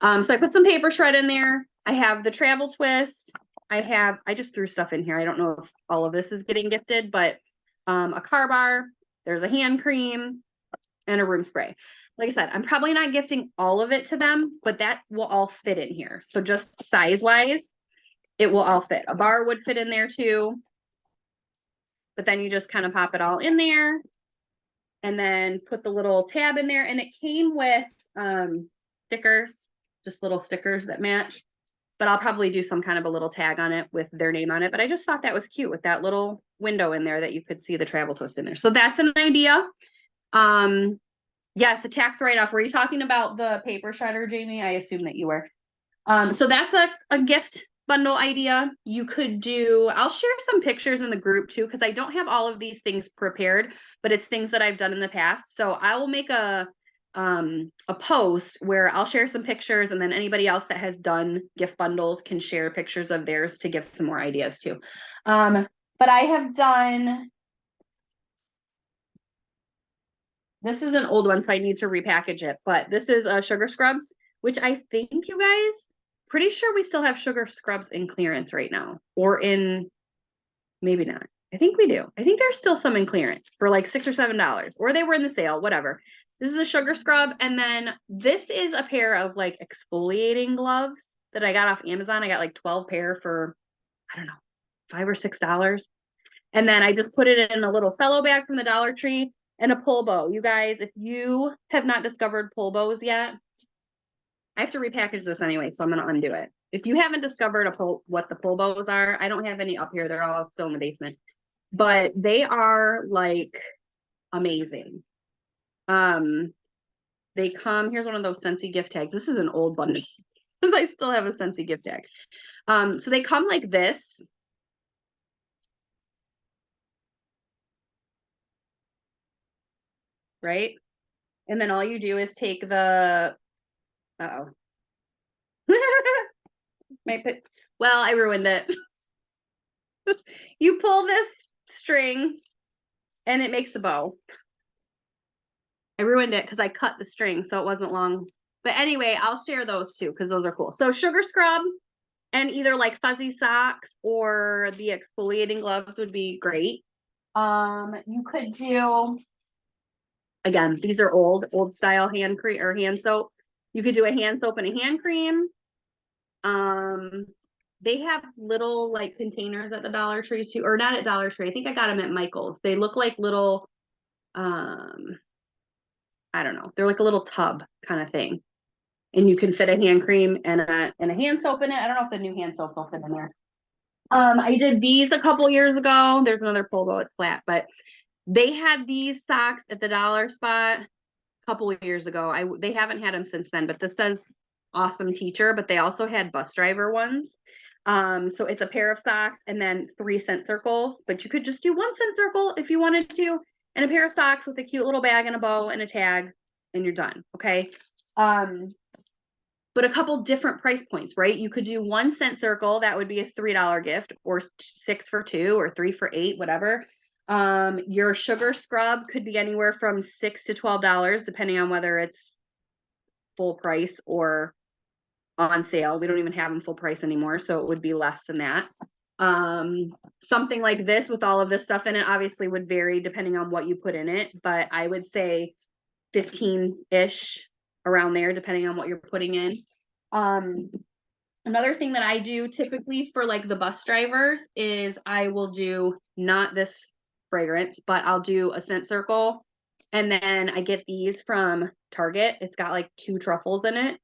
[SPEAKER 1] So I put some paper shred in there. I have the travel twist. I just threw stuff in here. I don't know if all of this is getting gifted, but a car bar, there's a hand cream, and a room spray. Like I said, I'm probably not gifting all of it to them, but that will all fit in here. So just size wise, it will all fit. A bar would fit in there too. But then you just kind of pop it all in there and then put the little tab in there. And it came with stickers, just little stickers that match. But I'll probably do some kind of a little tag on it with their name on it. But I just thought that was cute with that little window in there that you could see the travel twist in there. So that's an idea. Yes, the tax write-off. Were you talking about the paper shredder, Jamie? I assume that you were. So that's a gift bundle idea. You could do, I'll share some pictures in the group too, because I don't have all of these things prepared, but it's things that I've done in the past. So I will make a post where I'll share some pictures, and then anybody else that has done gift bundles can share pictures of theirs to give some more ideas too. But I have done, this is an old one, so I need to repackage it, but this is a sugar scrubs, which I think, you guys, pretty sure we still have sugar scrubs in clearance right now, or in, maybe not. I think we do. I think there's still some in clearance for like $6 or $7, or they were in the sale, whatever. This is a sugar scrub. And then this is a pair of like exfoliating gloves that I got off Amazon. I got like 12 pair for, I don't know, $5 or $6. And then I just put it in a little fellow bag from the Dollar Tree, and a pull bow. You guys, if you have not discovered pull bows yet, I have to repackage this anyway, so I'm going to undo it. If you haven't discovered what the pull bows are, I don't have any up here. They're all still in the basement. But they are like amazing. They come, here's one of those Scentsy gift tags. This is an old bundle because I still have a Scentsy gift tag. So they come like this. Right? And then all you do is take the, uh-oh. Well, I ruined it. You pull this string and it makes a bow. I ruined it because I cut the string, so it wasn't long. But anyway, I'll share those too because those are cool. So sugar scrub and either like fuzzy socks or the exfoliating gloves would be great. You could do, again, these are old style hand cream or hand soap. You could do a hand soap and a hand cream. They have little like containers at the Dollar Tree too, or not at Dollar Tree. I think I got them at Michael's. They look like little, I don't know. They're like a little tub kind of thing. And you can fit a hand cream and a hand soap in it. I don't know if the new hand soap will fit in there. I did these a couple years ago. There's another pull bow, it's flat, but they had these socks at the dollar spot a couple of years ago. They haven't had them since then, but this says awesome teacher, but they also had bus driver ones. So it's a pair of socks and then 3 cent circles, but you could just do 1 cent circle if you wanted to, and a pair of socks with a cute little bag and a bow and a tag, and you're done. Okay. But a couple different price points, right? You could do 1 cent circle. That would be a $3 gift, or 6 for 2 or 3 for 8, whatever. Your sugar scrub could be anywhere from $6 to $12, depending on whether it's full price or on sale. We don't even have them full price anymore, so it would be less than that. Something like this with all of this stuff in it obviously would vary depending on what you put in it, but I would say 15-ish, around there, depending on what you're putting in. Another thing that I do typically for like the bus drivers is I will do not this fragrance, but I'll do a scent circle, and then I get these from Target. It's got like 2 truffles in it,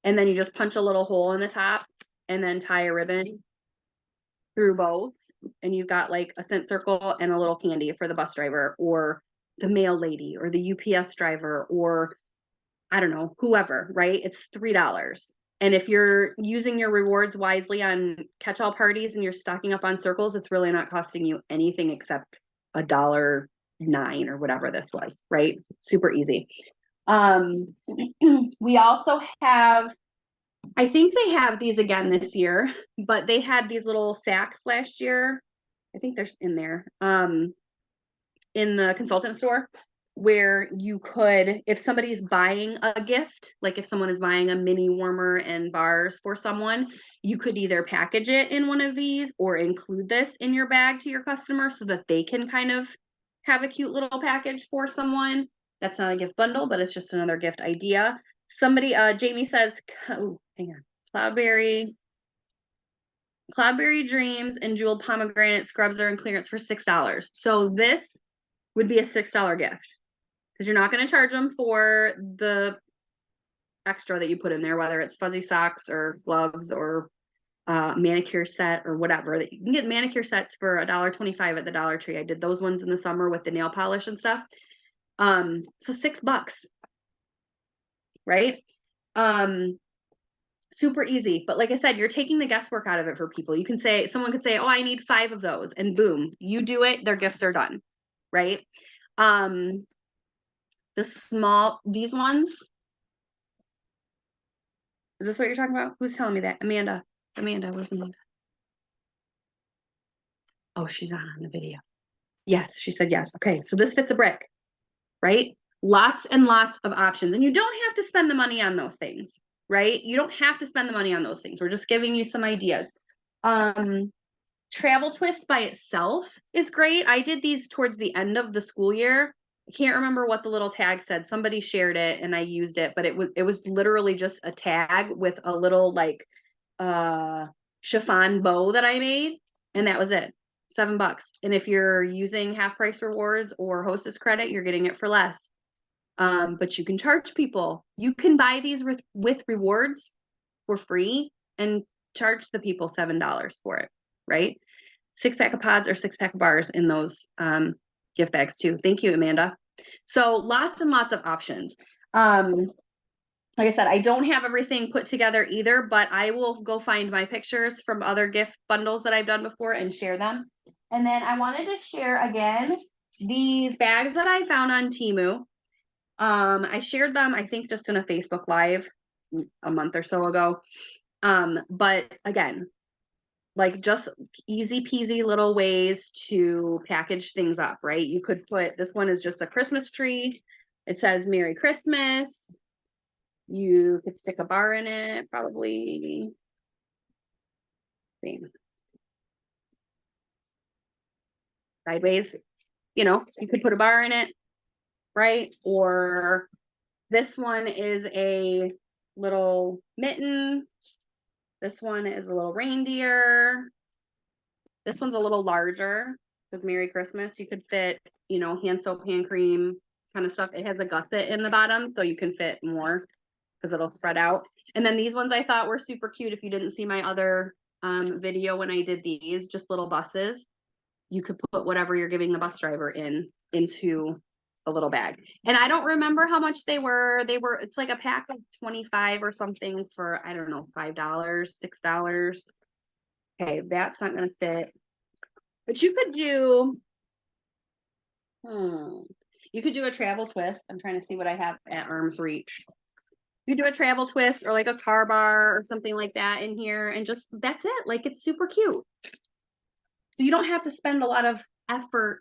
[SPEAKER 1] and then you just punch a little hole in the top and then tie a ribbon through both, and you've got like a scent circle and a little candy for the bus driver or the mail lady or the UPS driver, or I don't know, whoever, right? It's $3. And if you're using your rewards wisely on catch-all parties and you're stocking up on circles, it's really not costing you anything except $1 $9 or whatever this was, right? Super easy. We also have, I think they have these again this year, but they had these little sacks last year. I think they're in there, in the consultant store, where you could, if somebody's buying a gift, like if someone is buying a mini warmer and bars for someone, you could either package it in one of these or include this in your bag to your customer so that they can kind of have a cute little package for someone. That's not a gift bundle, but it's just another gift idea. Somebody, Jamie says, oh, hang on, Cloudberry Dreams and Jeweled Pomegranate Scrubs are in clearance for $6. So this would be a $6 gift, because you're not going to charge them for the extra that you put in there, whether it's fuzzy socks or gloves or manicure set or whatever. You can get manicure sets for $1.25 at the Dollar Tree. I did those ones in the summer with the nail polish and stuff. So $6, right? Super easy. But like I said, you're taking the guesswork out of it for people. You can say, someone could say, oh, I need 5 of those, and boom, you do it, their gifts are done, right? These ones, is this what you're talking about? Who's telling me that? Amanda, where's Amanda? Oh, she's not on the video. Yes, she said yes. Okay, so this fits a brick, right? Lots and lots of options, and you don't have to spend the money on those things, right? You don't have to spend the money on those things. We're just giving you some ideas. Travel Twist by itself is great. I did these towards the end of the school year. I can't remember what the little tag said. Somebody shared it and I used it, but it was literally just a tag with a little like chiffon bow that I made, and that was it. $7. And if you're using half price rewards or hostess credit, you're getting it for less. But you can charge people. You can buy these with rewards for free and charge the people $7 for it, right? 6-pack of pods or 6-pack of bars in those gift bags too. Thank you, Amanda. So lots and lots of options. Like I said, I don't have everything put together either, but I will go find my pictures from other gift bundles that I've done before and share them. And then I wanted to share again these bags that I found on Temu. I shared them, I think, just in a Facebook Live a month or so ago. But again, like just easy peasy little ways to package things up, right? You could put, this one is just a Christmas tree. It says Merry Christmas. You could stick a bar in it, probably. Same. Sideways, you could put a bar in it, right? Or this one is a little mitten. This one is a little reindeer. This one's a little larger because Merry Christmas. You could fit, hand soap, hand cream kind of stuff. It has a gusset in the bottom, so you can fit more because it'll spread out. And then these ones I thought were super cute. If you didn't see my other video when I did these, just little buses. You could put whatever you're giving the bus driver into a little bag. And I don't remember how much they were. It's like a pack of 25 or something for, I don't know, $5, $6. Okay, that's not gonna fit. But you could do, you could do a travel twist. I'm trying to see what I have at arm's reach. You do a travel twist or like a car bar or something like that in here, and just, that's it. Like, it's super cute. So you don't have to spend a lot of effort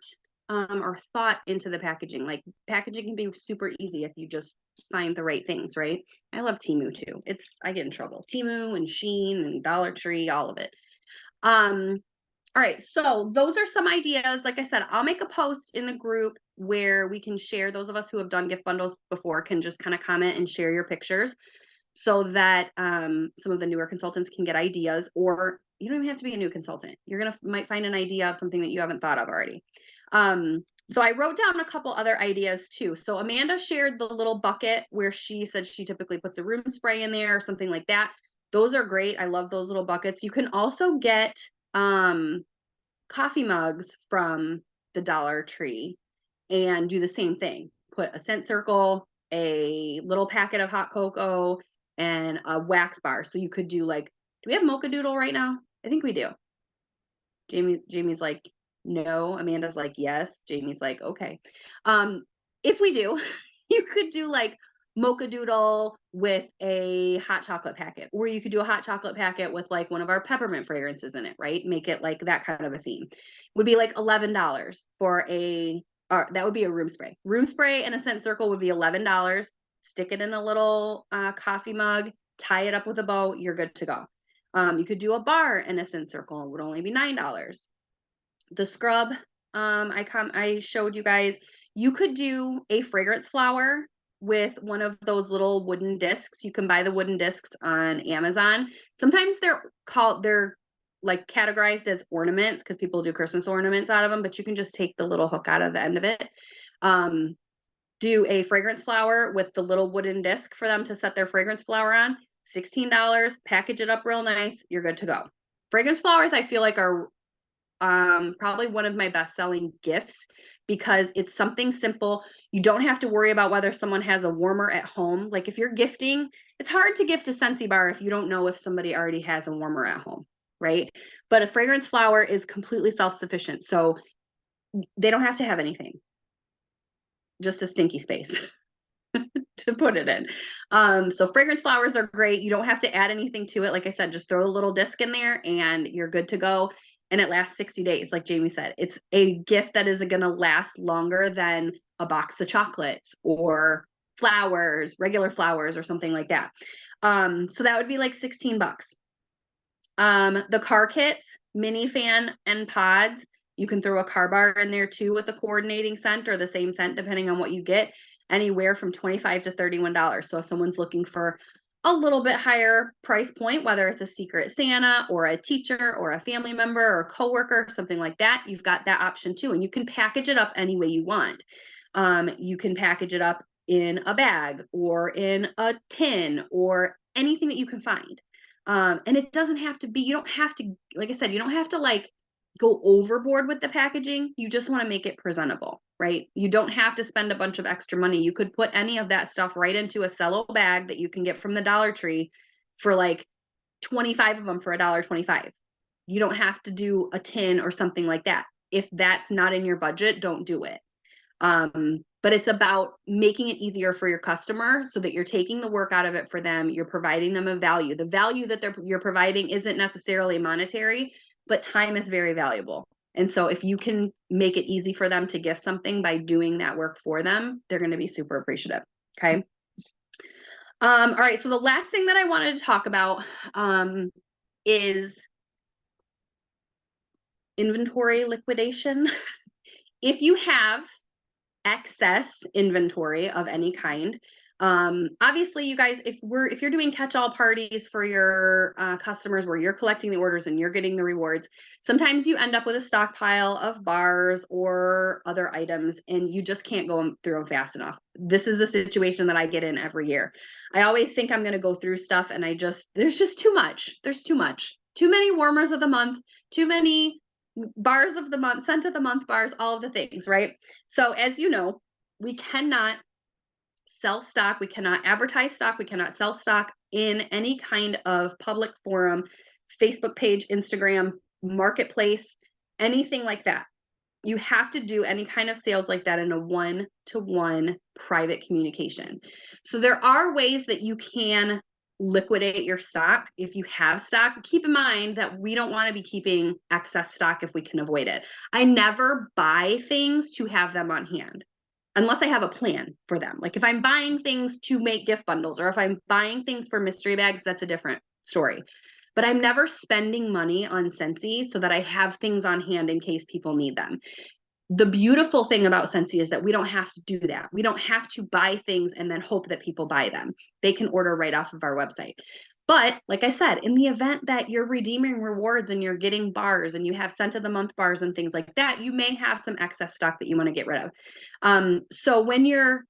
[SPEAKER 1] or thought into the packaging. Like, packaging can be super easy if you just find the right things, right? I love Temu too. I get in trouble. Temu and Shein and Dollar Tree, all of it. All right, so those are some ideas. Like I said, I'll make a post in the group where we can share, those of us who have done gift bundles before can just kind of comment and share your pictures so that some of the newer consultants can get ideas, or you don't even have to be a new consultant. You're might find an idea of something that you haven't thought of already. So I wrote down a couple other ideas too. So Amanda shared the little bucket where she said she typically puts a room spray in there or something like that. Those are great. I love those little buckets. You can also get coffee mugs from the Dollar Tree and do the same thing. Put a scent circle, a little packet of hot cocoa, and a wax bar. So you could do like, do we have Mocha Doodle right now? I think we do. Jamie's like, No. Amanda's like, yes. Jamie's like, okay. If we do, you could do like mocha doodle with a hot chocolate packet, or you could do a hot chocolate packet with like one of our peppermint fragrances in it, right? Make it like that kind of a theme. Would be like $11 for that would be a room spray. Room spray in a scent circle would be $11. Stick it in a little coffee mug, tie it up with a bow, you're good to go. You could do a bar in a scent circle, it would only be $9. The scrub, I showed you guys, you could do a fragrance flower with one of those little wooden discs. You can buy the wooden discs on Amazon. Sometimes they're like categorized as ornaments because people do Christmas ornaments out of them, but you can just take the little hook out of the end of it. Do a fragrance flower with the little wooden disc for them to set their fragrance flower on. $16, package it up real nice, you're good to go. Fragrance flowers, I feel like, are probably one of my best-selling gifts because it's something simple. You don't have to worry about whether someone has a warmer at home. Like if you're gifting, it's hard to gift a Scentsy bar if you don't know if somebody already has a warmer at home, right? But a fragrance flower is completely self-sufficient, so they don't have to have anything, just a stinky space to put it in. So fragrance flowers are great. You don't have to add anything to it. Like I said, just throw a little disc in there and you're good to go. And it lasts 60 days. Like Jamie said, it's a gift that is going to last longer than a box of chocolates or flowers, regular flowers or something like that. So that would be like 16 bucks. The car kits, mini fan and pods, you can throw a car bar in there too with the coordinating scent or the same scent, depending on what you get, anywhere from $25 to $31. So if someone's looking for a little bit higher price point, whether it's a Secret Santa or a teacher or a family member or a coworker, something like that, you've got that option too. And you can package it up any way you want. You can package it up in a bag or in a tin or anything that you can find. And it doesn't have to be, you don't have to, like I said, you don't have to like go overboard with the packaging. You just want to make it presentable, right? You don't have to spend a bunch of extra money. You could put any of that stuff right into a cello bag that you can get from the Dollar Tree for like 25 of them for $1.25. You don't have to do a tin or something like that. If that's not in your budget, don't do it. But it's about making it easier for your customer so that you're taking the work out of it for them. You're providing them a value. The value that you're providing isn't necessarily monetary, but time is very valuable. And so if you can make it easy for them to gift something by doing that work for them, they're going to be super appreciative. Okay. All right. So the last thing that I wanted to talk about is inventory liquidation. If you have excess inventory of any kind, obviously you guys, if you're doing catch-all parties for your customers where you're collecting the orders and you're getting the rewards, sometimes you end up with a stockpile of bars or other items and you just can't go through them fast enough. This is a situation that I get in every year. I always think I'm going to go through stuff and there's just too much. There's too many warmers of the month, too many bars of the month, scent of the month bars, all of the things, right? So as you know, we cannot sell stock, we cannot advertise stock, we cannot sell stock in any kind of public forum, Facebook page, Instagram, marketplace, anything like that. You have to do any kind of sales like that in a one-to-one private communication. So there are ways that you can liquidate your stock if you have stock. Keep in mind that we don't want to be keeping excess stock if we can avoid it. I never buy things to have them on hand unless I have a plan for them. Like if I'm buying things to make gift bundles or if I'm buying things for mystery bags, that's a different story. But I'm never spending money on Scentsy so that I have things on hand in case people need them. The beautiful thing about Scentsy is that we don't have to do that. We don't have to buy things and then hope that people buy them. They can order right off of our website. But like I said, in the event that you're redeeming rewards and you're getting bars and you have scent of the month bars and things like that, you may have some excess stock that you want to get rid of. So when you're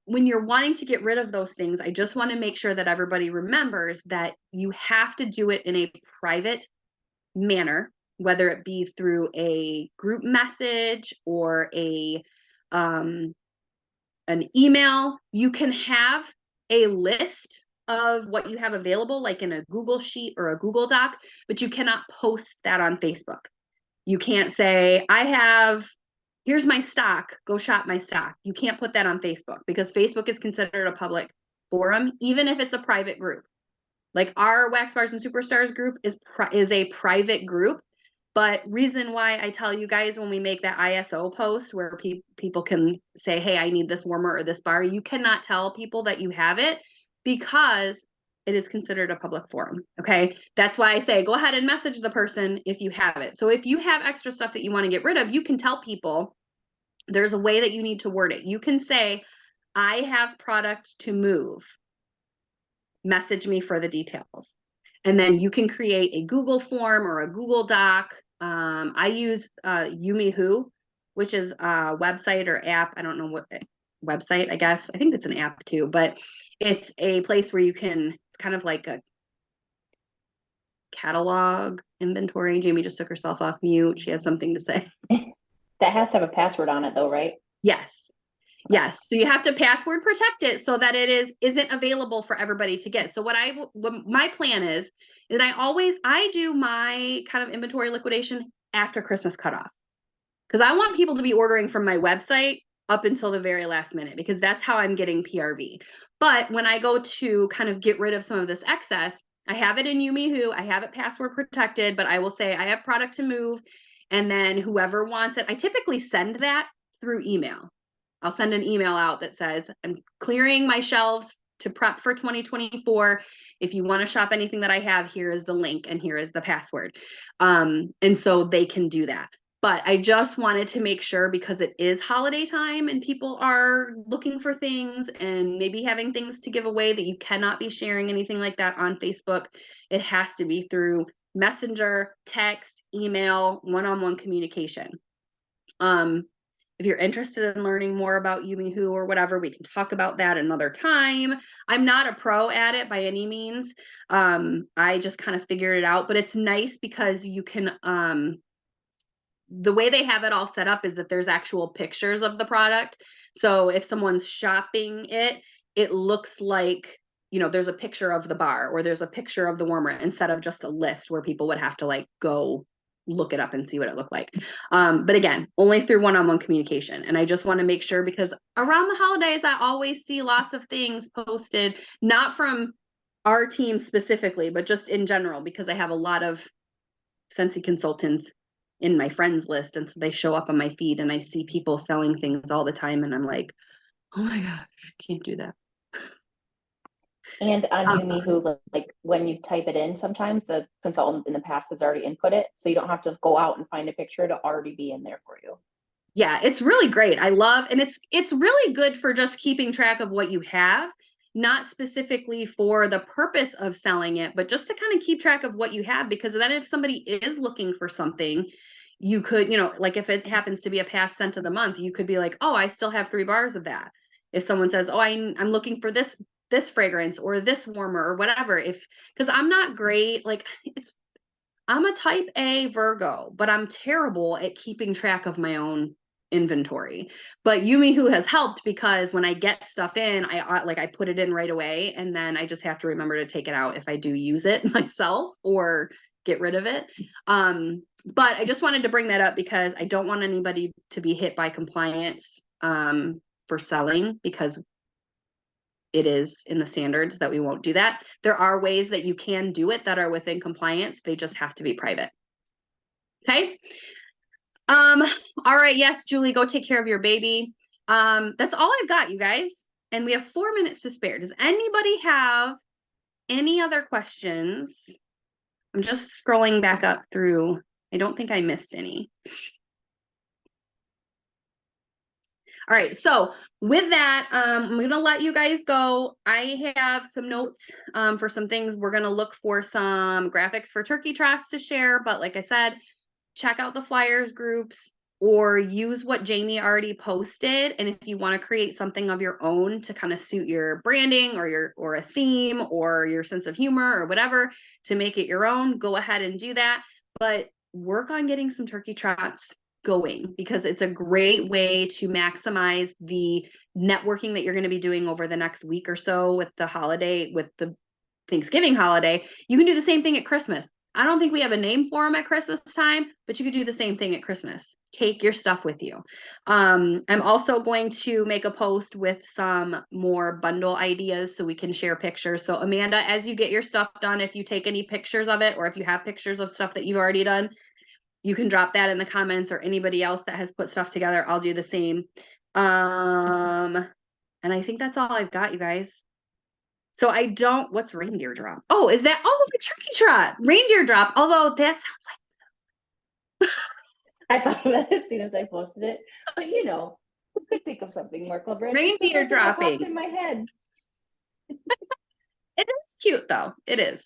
[SPEAKER 1] wanting to get rid of those things, I just want to make sure that everybody remembers that you have to do it in a private manner, whether it be through a group message or an email. You can have a list of what you have available, like in a Google Sheet or a Google Doc, but you cannot post that on Facebook. You can't say, here's my stock, go shop my stock. You can't put that on Facebook because Facebook is considered a public forum, even if it's a private group. Like our Wax Bars and Superstars group is a private group. But reason why I tell you guys when we make that ISO post where people can say, hey, I need this warmer or this bar, you cannot tell people that you have it because it is considered a public forum. Okay. That's why I say, go ahead and message the person if you have it. So if you have extra stuff that you want to get rid of, you can tell people there's a way that you need to word it. You can say, I have product to move. Message me for the details. And then you can create a Google form or a Google Doc. I use Yumihu, which is a website or app. I don't know what website, I guess. I think it's an app too, but it's a place where you can, it's kind of like a catalog inventory. Jamie just took herself off mute. She has something to say.
[SPEAKER 2] That has to have a password on it though, right?
[SPEAKER 1] Yes. Yes. So you have to password protect it so that it isn't available for everybody to get. So what my plan is that I do my kind of inventory liquidation after Christmas cutoff. Because I want people to be ordering from my website up until the very last minute, because that's how I'm getting PRV. But when I go to kind of get rid of some of this excess, I have it in Yumihu, I have it password protected, but I will say I have product to move. And then whoever wants it, I typically send that through email. I'll send an email out that says, I'm clearing my shelves to prep for 2024. If you want to shop anything that I have, here is the link and here is the password. And so they can do that. But I just wanted to make sure, because it is holiday time and people are looking for things and maybe having things to give away, that you cannot be sharing anything like that on Facebook. It has to be through Messenger, text, email, one-on-one communication. If you're interested in learning more about Yumihu or whatever, we can talk about that another time. I'm not a pro at it by any means. I just kind of figured it out, but it's nice because you can, the way they have it all set up is that there's actual pictures of the product. So if someone's shopping it, it looks like, there's a picture of the bar or there's a picture of the warmer instead of just a list where people would have to like go look it up and see what it looked like. But again, only through one-on-one communication. And I just want to make sure, because around the holidays, I always see lots of things posted, not from our team specifically, but just in general, because I have a lot of Scentsy consultants in my friends list. And so they show up on my feed and I see people selling things all the time. And I'm like, oh my gosh, I can't do that.
[SPEAKER 2] And on Yumihu, like when you type it in, sometimes the consultant in the past has already input it, so you don't have to go out and find a picture to already be in there for you.
[SPEAKER 1] Yeah, it's really great. I love, and it's really good for just keeping track of what you have, not specifically for the purpose of selling it, but just to kind of keep track of what you have, because then if somebody is looking for something, you could, like if it happens to be a past scent of the month, you could be like, oh, I still have 3 bars of that. If someone says, oh, I'm looking for this fragrance or this warmer or whatever, because I'm not great, like I'm a type A Virgo, but I'm terrible at keeping track of my own inventory. But Yumihu has helped, because when I get stuff in, I put it in right away, and then I just have to remember to take it out if I do use it myself or get rid of it. But I just wanted to bring that up because I don't want anybody to be hit by compliance for selling, because it is in the standards that we won't do that. There are ways that you can do it that are within compliance. They just have to be private. Okay. All right. Yes, Julie, go take care of your baby. That's all I've got, you guys. And we have 4 minutes to spare. Does anybody have any other questions? I'm just scrolling back up through. I don't think I missed any. All right, so with that, I'm going to let you guys go. I have some notes for some things. We're going to look for some graphics for turkey troughs to share. But like I said, check out the flyers groups or use what Jamie already posted. And if you want to create something of your own to kind of suit your branding or a theme or your sense of humor or whatever to make it your own, go ahead and do that. But work on getting some turkey troughs going, because it's a great way to maximize the networking that you're going to be doing over the next week or so with the Thanksgiving holiday. You can do the same thing at Christmas. I don't think we have a name for them at Christmas time, but you could do the same thing at Christmas. Take your stuff with you. I'm also going to make a post with some more bundle ideas so we can share pictures. So Amanda, as you get your stuff done, if you take any pictures of it, or if you have pictures of stuff that you've already done, you can drop that in the comments, or anybody else that has put stuff together. I'll do the same. And I think that's all I've got, you guys. So I don't, what's reindeer drop? Oh, is that, oh, the turkey trot, reindeer drop. Although that sounds like,
[SPEAKER 2] I thought of that as soon as I posted it, but you know, who could think of something more clever? It just
[SPEAKER 1] reindeer
[SPEAKER 2] wasn't what popped
[SPEAKER 1] dropping.
[SPEAKER 2] in my head.
[SPEAKER 1] It is cute though. It is.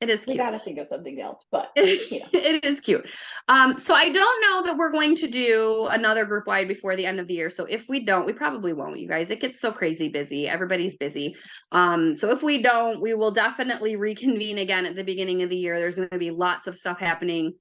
[SPEAKER 1] It is
[SPEAKER 2] We
[SPEAKER 1] cute.
[SPEAKER 2] gotta think of something else, but you know.
[SPEAKER 1] It is cute. So I don't know that we're going to do another group wide before the end of the year. So if we don't, we probably won't, you guys. It gets so crazy busy. Everybody's busy. So if we don't, we will definitely reconvene again at the beginning of the year. There's going to be lots of stuff happening.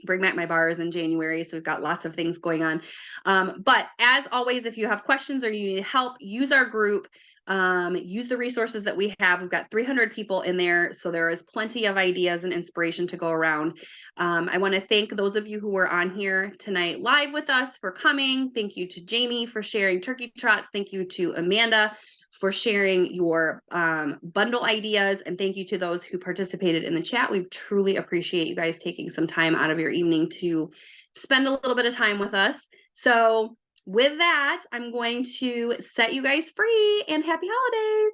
[SPEAKER 1] Bring back my bars in January. So we've got lots of things going on. But as always, if you have questions or you need help, use our group. Use the resources that we have. We've got 300 people in there, so there is plenty of ideas and inspiration to go around. I want to thank those of you who were on here tonight live with us for coming. Thank you to Jamie for sharing turkey trots. Thank you to Amanda for sharing your bundle ideas, and thank you to those who participated in the chat. We truly appreciate you guys taking some time out of your evening to spend a little bit of time with us. So with that, I'm going to set you guys free, and happy holidays.